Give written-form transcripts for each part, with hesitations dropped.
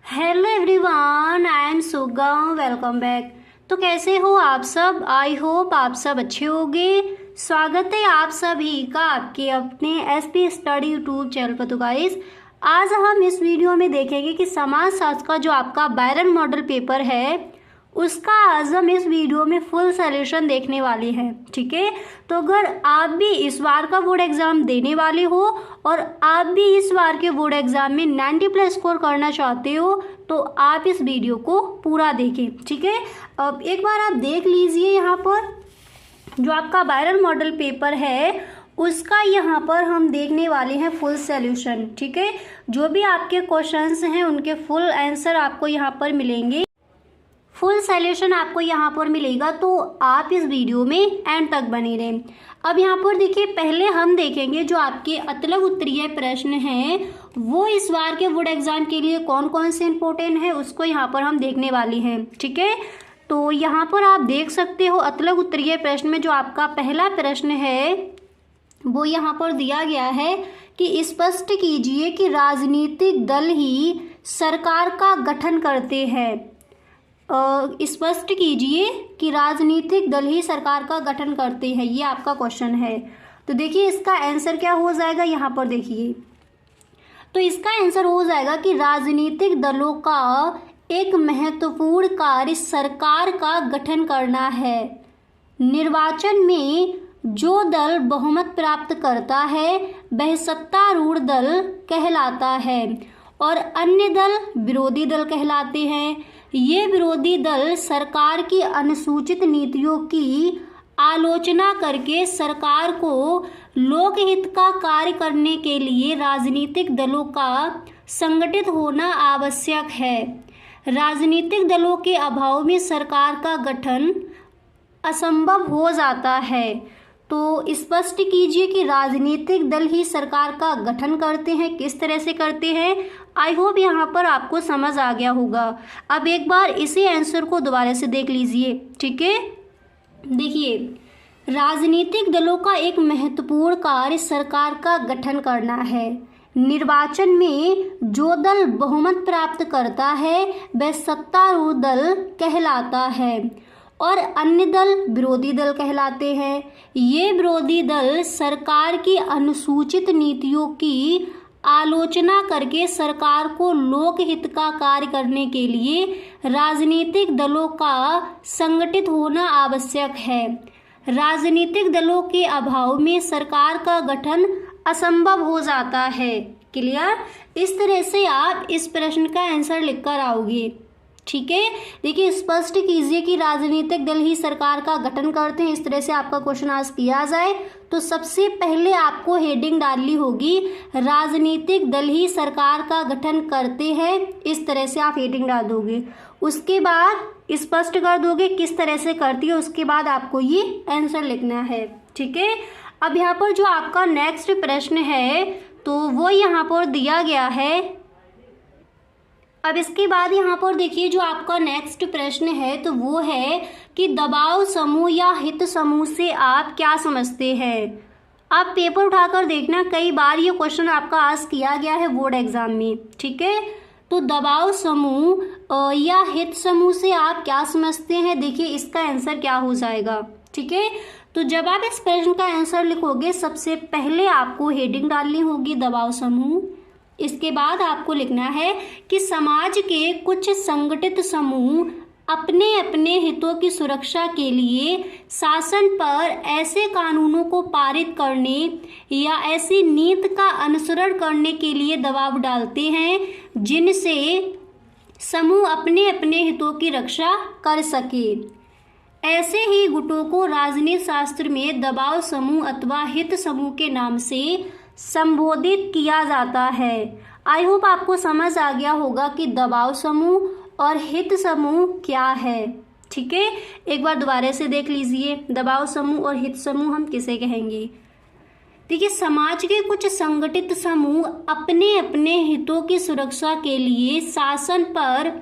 Hello everyone, I am Suga. Welcome back. तो कैसे हो आप सब? आई होप आप सब अच्छे होंगे। स्वागत है आप सभी का आपके अपने एसपी स्टडी यूट्यूब चैनल पर। तो गाइस, आज हम इस वीडियो में देखेंगे कि समाजशास्त्र का जो आपका बायरन मॉडल पेपर है उसका आज हम इस वीडियो में फुल सॉल्यूशन देखने वाले हैं। ठीक है, तो अगर आप भी इस बार का बोर्ड एग्जाम देने वाले हो और आप भी इस बार के बोर्ड एग्जाम में 90+ स्कोर करना चाहते हो तो आप इस वीडियो को पूरा देखें। ठीक है, अब एक बार आप देख लीजिए, यहाँ पर जो आपका बायरन मॉडल पेपर है उसका यहाँ पर हम देखने वाले हैं फुल सॉल्यूशन। ठीक है, जो भी आपके क्वेश्चंस हैं उनके फुल आंसर आपको यहाँ पर मिलेंगे, फुल सॉल्यूशन आपको यहाँ पर मिलेगा। तो आप इस वीडियो में एंड तक बने रहें। अब यहाँ पर देखिए, पहले हम देखेंगे जो आपके अतलग उत्तरीय प्रश्न हैं वो इस बार के बोर्ड एग्जाम के लिए कौन कौन से इंपॉर्टेंट है उसको यहाँ पर हम देखने वाले हैं। ठीक है, तो यहाँ पर आप देख सकते हो अतलग उत्तरीय प्रश्न में जो आपका पहला प्रश्न है वो यहाँ पर दिया गया है कि स्पष्ट कीजिए कि राजनीतिक दल ही सरकार का गठन करते हैं। स्पष्ट कीजिए कि राजनीतिक दल ही सरकार का गठन करते हैं, ये आपका क्वेश्चन है। तो देखिए इसका आंसर क्या हो जाएगा, यहाँ पर देखिए, तो इसका आंसर हो जाएगा कि राजनीतिक दलों का एक महत्वपूर्ण कार्य सरकार का गठन करना है। निर्वाचन में जो दल बहुमत प्राप्त करता है वह सत्तारूढ़ दल कहलाता है और अन्य दल विरोधी दल कहलाते हैं। ये विरोधी दल सरकार की अनुसूचित नीतियों की आलोचना करके सरकार को लोकहित का कार्य करने के लिए राजनीतिक दलों का संगठित होना आवश्यक है। राजनीतिक दलों के अभाव में सरकार का गठन असंभव हो जाता है। तो स्पष्ट कीजिए कि राजनीतिक दल ही सरकार का गठन करते हैं। किस तरह से करते हैं, आई होप यहाँ पर आपको समझ आ गया होगा। अब एक बार इसी आंसर को दोबारा से देख लीजिए। ठीक है, देखिए, राजनीतिक दलों का एक महत्वपूर्ण कार्य सरकार का गठन करना है। निर्वाचन में जो दल बहुमत प्राप्त करता है वह सत्तारूढ़ दल कहलाता है और अन्य दल विरोधी दल कहलाते हैं। ये विरोधी दल सरकार की अनुसूचित नीतियों की आलोचना करके सरकार को लोकहित का कार्य करने के लिए राजनीतिक दलों का संगठित होना आवश्यक है। राजनीतिक दलों के अभाव में सरकार का गठन असंभव हो जाता है। क्लियर? इस तरह से आप इस प्रश्न का आंसर लिखकर आओगे। ठीक है, देखिए, स्पष्ट कीजिए कि राजनीतिक दल ही सरकार का गठन करते हैं। इस तरह से आपका क्वेश्चन आज किया जाए तो सबसे पहले आपको हेडिंग डालनी होगी राजनीतिक दल ही सरकार का गठन करते हैं। इस तरह से आप हेडिंग डाल दोगे, उसके बाद स्पष्ट कर दोगे किस तरह से करती है, उसके बाद आपको ये आंसर लिखना है। ठीक है, अब यहाँ पर जो आपका नेक्स्ट प्रश्न है तो वो यहाँ पर दिया गया है। अब इसके बाद यहाँ पर देखिए जो आपका नेक्स्ट प्रश्न है तो वो है कि दबाव समूह या हित समूह से आप क्या समझते हैं। आप पेपर उठाकर देखना, कई बार ये क्वेश्चन आपका आज किया गया है बोर्ड एग्जाम में। ठीक है, तो दबाव समूह या हित समूह से आप क्या समझते हैं, देखिए इसका आंसर क्या हो जाएगा। ठीक है, तो जब आप इस प्रश्न का आंसर लिखोगे सबसे पहले आपको हेडिंग डालनी होगी दबाव समूह। इसके बाद आपको लिखना है कि समाज के कुछ संगठित समूह अपने अपने हितों की सुरक्षा के लिए शासन पर ऐसे कानूनों को पारित करने या ऐसी नीति का अनुसरण करने के लिए दबाव डालते हैं जिनसे समूह अपने अपने हितों की रक्षा कर सके। ऐसे ही गुटों को राजनीति शास्त्र में दबाव समूह अथवा हित समूह के नाम से संबोधित किया जाता है। आई होप आपको समझ आ गया होगा कि दबाव समूह और हित समूह क्या है। ठीक है, एक बार दोबारा से देख लीजिए, दबाव समूह और हित समूह हम किसे कहेंगे। देखिए, समाज के कुछ संगठित समूह अपने अपने हितों की सुरक्षा के लिए शासन पर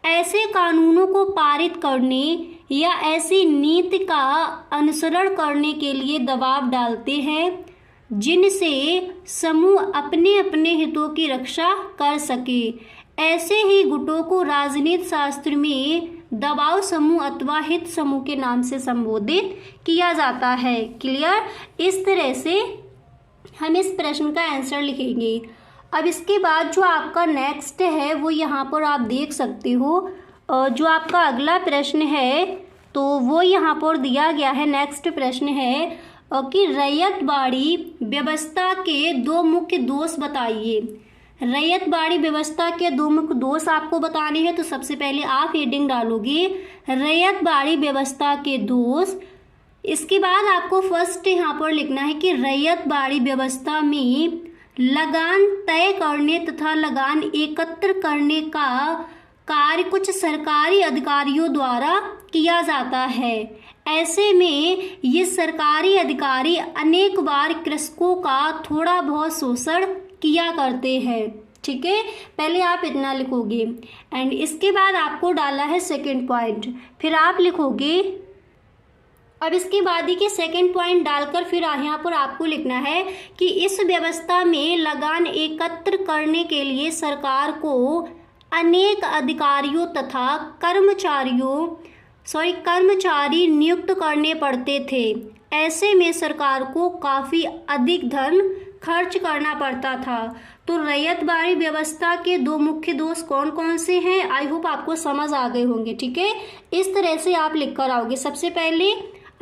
ऐसे कानूनों को पारित करने या ऐसी नीति का अनुसरण करने के लिए दबाव डालते हैं जिनसे समूह अपने अपने हितों की रक्षा कर सके। ऐसे ही गुटों को राजनीति शास्त्र में दबाव समूह अथवा हित समूह के नाम से संबोधित किया जाता है। क्लियर? इस तरह से हम इस प्रश्न का आंसर लिखेंगे। अब इसके बाद जो आपका नेक्स्ट है वो यहाँ पर आप देख सकते हो, जो आपका अगला प्रश्न है तो वो यहाँ पर दिया गया है। नेक्स्ट प्रश्न है कि रैयतवाड़ी व्यवस्था के दो मुख्य दोष बताइए। रैयतवाड़ी व्यवस्था के दो मुख्य दोष आपको बताने हैं। तो सबसे पहले आप हेडिंग डालोगे रैयतवाड़ी व्यवस्था के दोष। इसके बाद आपको फर्स्ट यहाँ पर लिखना है कि रैयतवाड़ी व्यवस्था में लगान तय करने तथा लगान एकत्र करने का कार्य कुछ सरकारी अधिकारियों द्वारा किया जाता है। ऐसे में ये सरकारी अधिकारी अनेक बार कृषकों का थोड़ा बहुत शोषण किया करते हैं। ठीक है, पहले आप इतना लिखोगे एंड इसके बाद आपको डाला है सेकंड पॉइंट, फिर आप लिखोगे। अब इसके बाद ही कि सेकंड पॉइंट डालकर फिर यहाँ पर आपको लिखना है कि इस व्यवस्था में लगान एकत्र करने के लिए सरकार को अनेक अधिकारियों तथा कर्मचारी नियुक्त करने पड़ते थे। ऐसे में सरकार को काफ़ी अधिक धन खर्च करना पड़ता था। तो रैयतवाड़ी व्यवस्था के दो मुख्य दोष कौन कौन से हैं, आई होप आपको समझ आ गए होंगे। ठीक है, इस तरह से आप लिख कर आओगे। सबसे पहले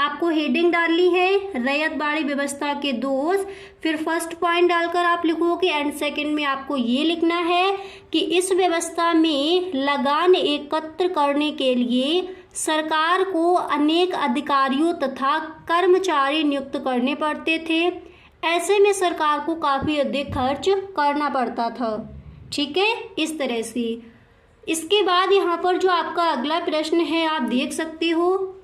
आपको हेडिंग डालनी है रैयतवाड़ी व्यवस्था के दोष, फिर फर्स्ट पॉइंट डालकर आप लिखोगे एंड सेकंड में आपको ये लिखना है कि इस व्यवस्था में लगान एकत्र करने के लिए सरकार को अनेक अधिकारियों तथा कर्मचारी नियुक्त करने पड़ते थे। ऐसे में सरकार को काफ़ी अधिक खर्च करना पड़ता था। ठीक है, इस तरह से। इसके बाद यहाँ पर जो आपका अगला प्रश्न है आप देख सकते हो।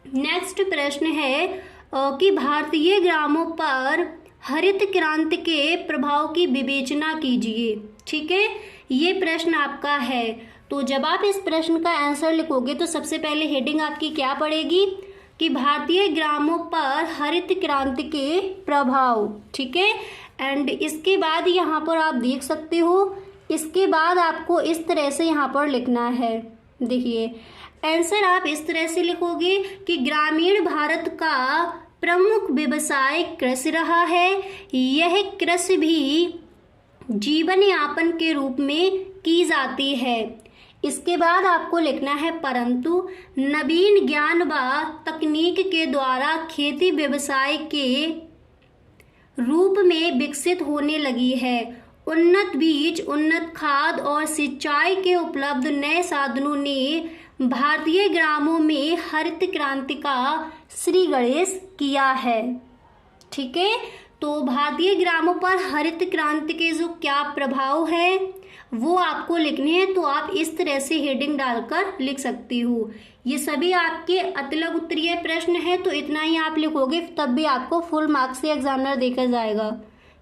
नेक्स्ट प्रश्न है कि भारतीय ग्रामों पर हरित क्रांति के प्रभाव की विवेचना कीजिए। ठीक है, ये प्रश्न आपका है। तो जब आप इस प्रश्न का आंसर लिखोगे तो सबसे पहले हेडिंग आपकी क्या पड़ेगी कि भारतीय ग्रामों पर हरित क्रांति के प्रभाव। ठीक है, एंड इसके बाद यहाँ पर आप देख सकते हो, इसके बाद आपको इस तरह से यहाँ पर लिखना है। देखिए आंसर आप इस तरह से लिखोगे कि ग्रामीण भारत का प्रमुख व्यवसाय कृषि रहा है। यह कृषि भी जीवन यापन के रूप में की जाती है। इसके बाद आपको लिखना है परंतु नवीन ज्ञान व तकनीक के द्वारा खेती व्यवसाय के रूप में विकसित होने लगी है। उन्नत बीज, उन्नत खाद और सिंचाई के उपलब्ध नए साधनों ने भारतीय ग्रामों में हरित क्रांति का श्री गणेश किया है। ठीक है, तो भारतीय ग्रामों पर हरित क्रांति के जो क्या प्रभाव है वो आपको लिखने हैं। तो आप इस तरह से हेडिंग डालकर लिख सकती हो। ये सभी आपके अतलग उत्तरीय प्रश्न है, तो इतना ही आप लिखोगे तब भी आपको फुल मार्क्स से एग्जामिनर देकर जाएगा।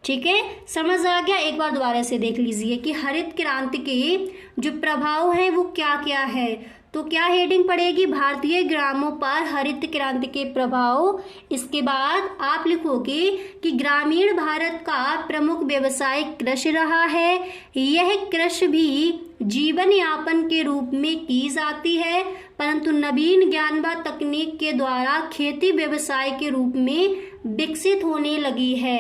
ठीक है, समझ आ गया? एक बार दोबारा से देख लीजिए कि हरित क्रांति के जो प्रभाव है वो क्या क्या है। तो क्या हेडिंग पड़ेगी? भारतीय ग्रामों पर हरित क्रांति के प्रभाव। इसके बाद आप लिखोगे कि ग्रामीण भारत का प्रमुख व्यवसाय कृषि रहा है। यह कृषि भी जीवन यापन के रूप में की जाती है, परंतु नवीन ज्ञान व तकनीक के द्वारा खेती व्यवसाय के रूप में विकसित होने लगी है।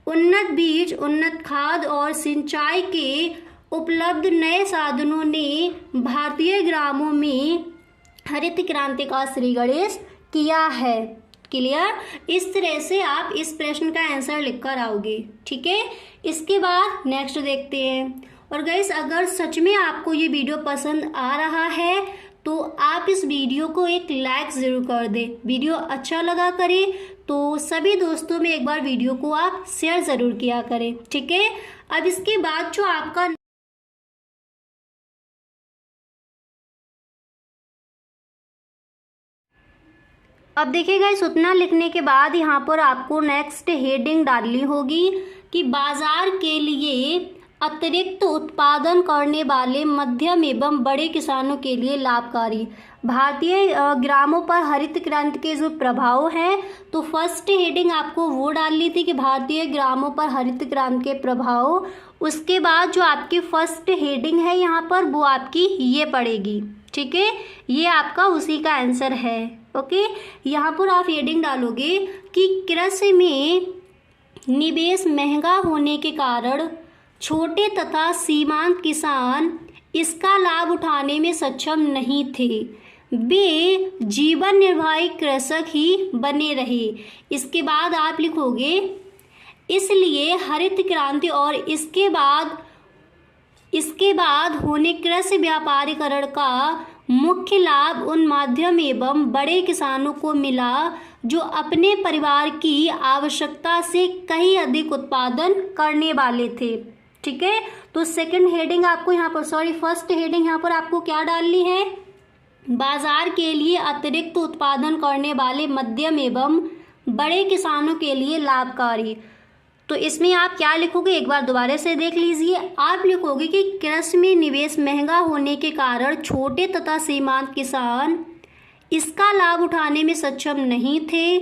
उन्नत बीज, उन्नत खाद और सिंचाई के उपलब्ध नए साधनों ने भारतीय ग्रामों में हरित क्रांति का श्री गणेश किया है। क्लियर? इस तरह से आप इस प्रश्न का आंसर लिखकर आओगे। ठीक है, इसके बाद नेक्स्ट देखते हैं। और गाइस, अगर सच में आपको ये वीडियो पसंद आ रहा है तो आप इस वीडियो को एक लाइक ज़रूर कर दें। वीडियो अच्छा लगा करे तो सभी दोस्तों में एक बार वीडियो को आप शेयर ज़रूर किया करें। ठीक है, अब इसके बाद जो आपका अब देखिएगा, इस उतना लिखने के बाद यहाँ पर आपको नेक्स्ट हेडिंग डालनी होगी कि बाजार के लिए अतिरिक्त उत्पादन करने वाले मध्यम एवं बड़े किसानों के लिए लाभकारी। भारतीय ग्रामों पर हरित क्रांति के जो प्रभाव हैं, तो फर्स्ट हेडिंग आपको वो डालनी थी कि भारतीय ग्रामों पर हरित क्रांति के प्रभाव। उसके बाद जो आपकी फर्स्ट हेडिंग है यहाँ पर वो आपकी ये पड़ेगी, ठीक है, ये आपका उसी का आंसर है। ओके, यहाँ पर आप हेडिंग डालोगे कि कृषि में निवेश महंगा होने के कारण छोटे तथा सीमांत किसान इसका लाभ उठाने में सक्षम नहीं थे, वे जीवन निर्वाही कृषक ही बने रहे। इसके बाद आप लिखोगे इसलिए हरित क्रांति और इसके बाद होने कृषि व्यापारीकरण का मुख्य लाभ उन मध्यम एवं बड़े किसानों को मिला जो अपने परिवार की आवश्यकता से कहीं अधिक उत्पादन करने वाले थे। ठीक है, तो सेकंड हेडिंग आपको यहाँ पर फर्स्ट हेडिंग यहाँ पर आपको क्या डालनी है, बाजार के लिए अतिरिक्त उत्पादन करने वाले मध्यम एवं बड़े किसानों के लिए लाभकारी। तो इसमें आप क्या लिखोगे, एक बार दोबारा से देख लीजिए। आप लिखोगे कि कृषि में निवेश महंगा होने के कारण छोटे तथा सीमांत किसान इसका लाभ उठाने में सक्षम नहीं थे,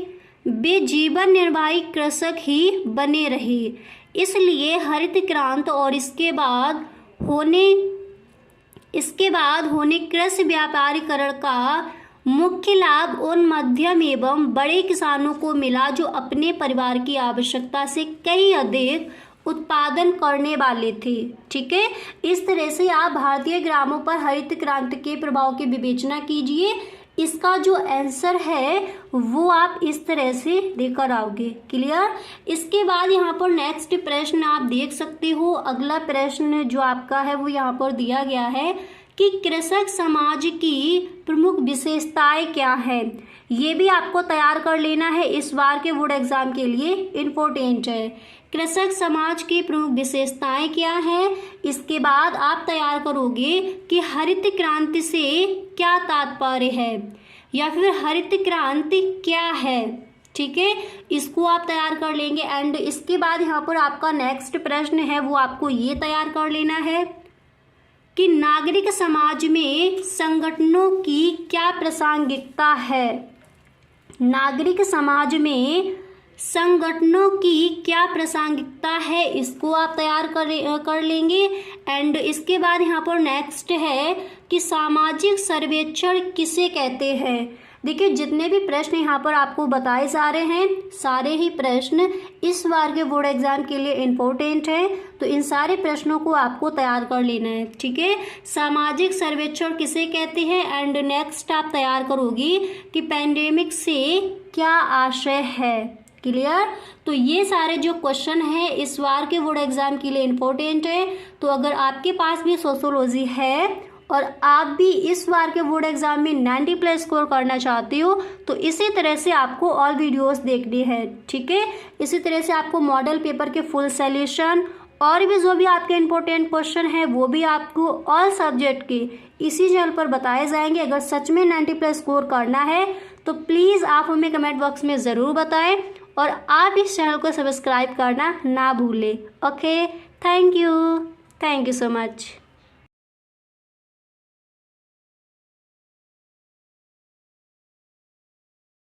वे जीवन निर्वाही कृषक ही बने रहे। इसलिए हरित क्रांति और इसके बाद होने कृषि व्यापारीकरण का मुख्य लाभ उन मध्यम एवं बड़े किसानों को मिला जो अपने परिवार की आवश्यकता से कहीं अधिक उत्पादन करने वाले थे। ठीक है, इस तरह से आप भारतीय ग्रामों पर हरित क्रांति के प्रभाव की विवेचना कीजिए। इसका जो आंसर है वो आप इस तरह से लेकर आओगे। क्लियर। इसके बाद यहाँ पर नेक्स्ट प्रश्न आप देख सकते हो। अगला प्रश्न जो आपका है वो यहाँ पर दिया गया है कि कृषक समाज की प्रमुख विशेषताएं क्या है। ये भी आपको तैयार कर लेना है, इस बार के बोर्ड एग्जाम के लिए इम्पोर्टेंट है। कृषक समाज की प्रमुख विशेषताएं क्या है, इसके बाद आप तैयार करोगे कि हरित क्रांति से क्या तात्पर्य है या फिर हरित क्रांति क्या है। ठीक है, इसको आप तैयार कर लेंगे। एंड इसके बाद यहाँ पर आपका नेक्स्ट प्रश्न है वो आपको ये तैयार कर लेना है कि नागरिक समाज में संगठनों की क्या प्रासंगिकता है। नागरिक समाज में संगठनों की क्या प्रासंगिकता है, इसको आप तैयार कर लेंगे। एंड इसके बाद यहाँ पर नेक्स्ट है कि सामाजिक सर्वेक्षण किसे कहते हैं। देखिए, जितने भी प्रश्न यहाँ पर आपको बताए जा रहे हैं सारे ही प्रश्न इस बार के बोर्ड एग्जाम के लिए इम्पोर्टेंट है, तो इन सारे प्रश्नों को आपको तैयार कर लेना है। ठीक है, सामाजिक सर्वेक्षण किसे कहते हैं। एंड नेक्स्ट आप तैयार करोगी कि पैंडेमिक से क्या आशय है। क्लियर। तो ये सारे जो क्वेश्चन है इस बार के बोर्ड एग्जाम के लिए इम्पोर्टेंट है। तो अगर आपके पास भी सोशियोलॉजी है और आप भी इस बार के बोर्ड एग्जाम में 90+ स्कोर करना चाहते हो तो इसी तरह से आपको और वीडियोस देखनी है। ठीक है, इसी तरह से आपको मॉडल पेपर के फुल सॉल्यूशन और भी जो भी आपके इम्पोर्टेंट क्वेश्चन है वो भी आपको ऑल सब्जेक्ट के इसी चैनल पर बताए जाएंगे। अगर सच में 90+ स्कोर करना है तो प्लीज़ आप हमें कमेंट बॉक्स में ज़रूर बताएं और आप इस चैनल को सब्सक्राइब करना ना भूलें। Okay, thank you so much.